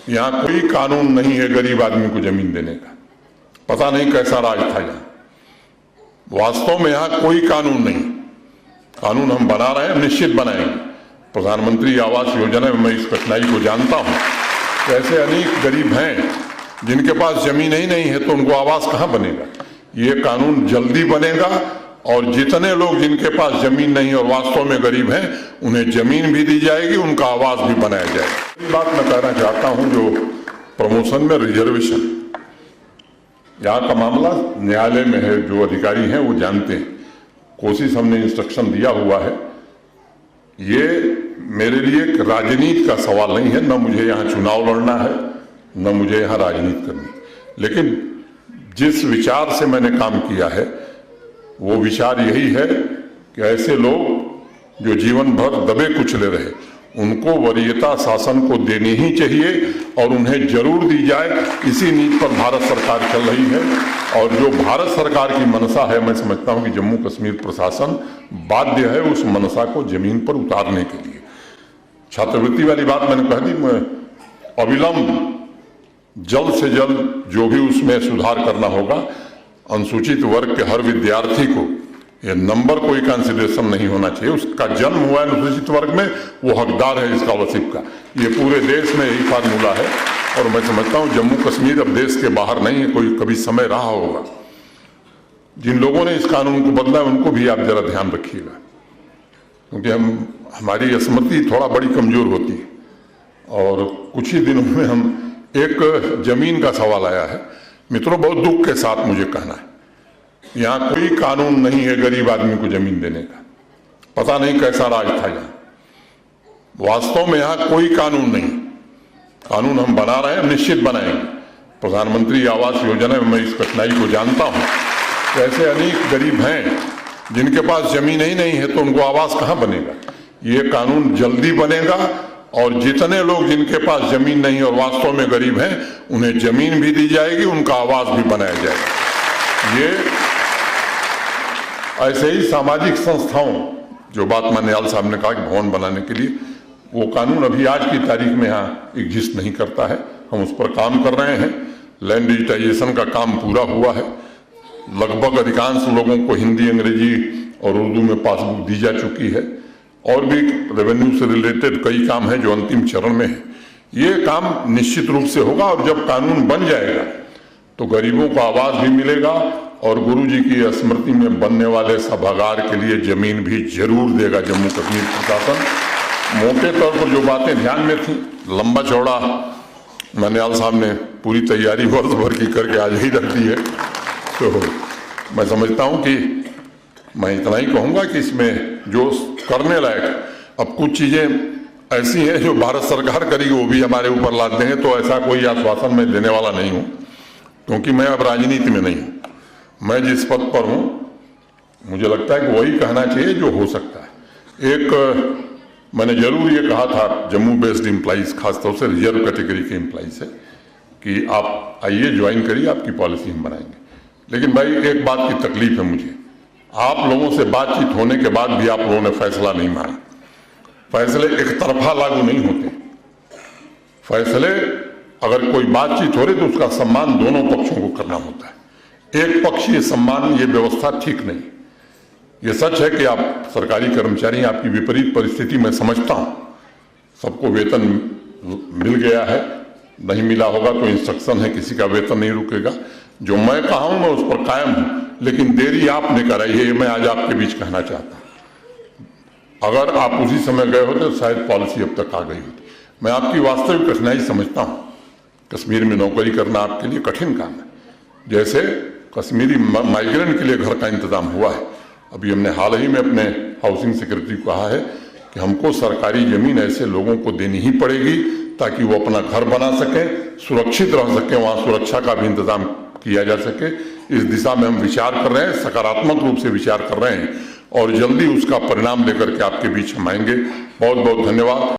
यहाँ कोई कानून नहीं है गरीब आदमी को जमीन देने का। पता नहीं कैसा राज था यहाँ। वास्तव में यहाँ कोई कानून नहीं। कानून हम बना रहे हैं, निश्चित बनाएंगे। प्रधानमंत्री आवास योजना में मैं इस कठिनाई को जानता हूँ। ऐसे अनेक गरीब हैं जिनके पास जमीन ही नहीं है, तो उनको आवास कहाँ बनेगा। ये कानून जल्दी बनेगा और जितने लोग जिनके पास जमीन नहीं और वास्तव में गरीब हैं, उन्हें जमीन भी दी जाएगी, उनका आवास भी बनाया जाएगा। बात मैं कहना चाहता हूं, जो प्रमोशन में रिजर्वेशन, यहाँ का मामला न्यायालय में है, जो अधिकारी हैं वो जानते हैं। कोशिश हमने इंस्ट्रक्शन दिया हुआ है। ये मेरे लिए एक राजनीति का सवाल नहीं है, न मुझे यहाँ चुनाव लड़ना है, न मुझे यहाँ राजनीति करनी। लेकिन जिस विचार से मैंने काम किया है वो विचार यही है कि ऐसे लोग जो जीवन भर दबे कुचले रहे, उनको वरीयता शासन को देनी ही चाहिए और उन्हें जरूर दी जाए। इसी नीति पर भारत सरकार चल रही है और जो भारत सरकार की मनसा है, मैं समझता हूं कि जम्मू कश्मीर प्रशासन बाध्य है उस मनसा को जमीन पर उतारने के लिए। छात्रवृत्ति वाली बात मैंने कह दी, अविलंब जल्द से जल्द जो भी उसमें सुधार करना होगा। अनुसूचित वर्ग के हर विद्यार्थी को ये नंबर कोई कंसिडरेशन नहीं होना चाहिए। उसका जन्म हुआ है अनुसूचित वर्ग में, वो हकदार है स्कॉलरशिप का। ये पूरे देश में यही फार्मूला है और मैं समझता हूँ जम्मू कश्मीर अब देश के बाहर नहीं है, कोई कभी समय रहा होगा। जिन लोगों ने इस कानून को बदला है उनको भी आप जरा ध्यान रखिएगा, क्योंकि हमारी स्मृति थोड़ा बड़ी कमजोर होती है। और कुछ ही दिनों में हम एक जमीन का सवाल आया है। मित्रों, बहुत दुख के साथ मुझे कहना है, यहाँ कोई कानून नहीं है गरीब आदमी को जमीन देने का। पता नहीं कैसा राज था यहाँ। वास्तव में यहाँ कोई कानून नहीं। कानून हम बना रहे हैं, निश्चित बनाएंगे। प्रधानमंत्री आवास योजना में मैं इस कठिनाई को जानता हूँ। ऐसे अनेक गरीब हैं जिनके पास जमीन ही नहीं है, तो उनको आवास कहाँ बनेगा। ये कानून जल्दी बनेगा और जितने लोग जिनके पास जमीन नहीं और वास्तव में गरीब हैं, उन्हें जमीन भी दी जाएगी, उनका आवास भी बनाया जाएगा। ये ऐसे ही सामाजिक संस्थाओं, जो बात मान्यवाल साहब ने कहा कि भवन बनाने के लिए, वो कानून अभी आज की तारीख में यहाँ एग्जिस्ट नहीं करता है। हम उस पर काम कर रहे हैं। लैंड डिजिटाइजेशन का काम पूरा हुआ है। लगभग अधिकांश लोगों को हिंदी, अंग्रेजी और उर्दू में पासबुक दी जा चुकी है। और भी रेवेन्यू से रिलेटेड कई काम हैं जो अंतिम चरण में है। ये काम निश्चित रूप से होगा और जब कानून बन जाएगा तो गरीबों को आवास भी मिलेगा और गुरुजी की स्मृति में बनने वाले सभागार के लिए जमीन भी जरूर देगा जम्मू कश्मीर प्रशासन। मोटे तौर पर जो बातें ध्यान में थी, लंबा चौड़ा मान्यवाल साहब ने पूरी तैयारी वर्ष भर की करके आज ही रख दी है। तो मैं समझता हूँ कि मैं इतना ही कहूँगा कि इसमें जो करने लायक, अब कुछ चीज़ें ऐसी हैं जो भारत सरकार करेगी वो भी हमारे ऊपर लाद देंगे, तो ऐसा कोई आश्वासन मैं देने वाला नहीं हूँ, क्योंकि मैं अब राजनीति में नहीं हूँ। मैं जिस पद पर हूँ मुझे लगता है कि वही कहना चाहिए जो हो सकता है। एक मैंने जरूर ये कहा था जम्मू बेस्ड एम्प्लॉइज, खासतौर से रिजर्व कैटेगरी के एम्प्लॉइज से, कि आप आइए ज्वाइन करिए, आपकी पॉलिसी हम बनाएंगे। लेकिन भाई एक बात की तकलीफ है मुझे, आप लोगों से बातचीत होने के बाद भी आप लोगों ने फैसला नहीं माना। फैसले एक तरफा लागू नहीं होते। फैसले अगर कोई बातचीत हो रही तो उसका सम्मान दोनों पक्षों को करना होता है। एक पक्षीय सम्मान, ये व्यवस्था ठीक नहीं। ये सच है कि आप सरकारी कर्मचारी, आपकी विपरीत परिस्थिति मैं समझता हूं। सबको वेतन मिल गया है, नहीं मिला होगा तो इंस्ट्रक्शन है, किसी का वेतन नहीं रुकेगा। जो मैं कहा हूं मैं उस पर कायम हूं, लेकिन देरी आपने कराई है, ये मैं आज आपके बीच कहना चाहता हूं। अगर आप उसी समय गए होते तो शायद पॉलिसी अब तक आ गई होती। मैं आपकी वास्तविक कठिनाई समझता हूं। कश्मीर में नौकरी करना आपके लिए कठिन काम है। जैसे कश्मीरी माइग्रेंट के लिए घर का इंतजाम हुआ है। अभी हमने हाल ही में अपने हाउसिंग सेक्रेटरी को कहा है कि हमको सरकारी जमीन ऐसे लोगों को देनी ही पड़ेगी ताकि वो अपना घर बना सकें, सुरक्षित रह सकें, वहाँ सुरक्षा का भी इंतजाम किया जा सके। इस दिशा में हम विचार कर रहे हैं, सकारात्मक रूप से विचार कर रहे हैं और जल्दी उसका परिणाम लेकर के आपके बीच हम आएंगे। बहुत बहुत धन्यवाद।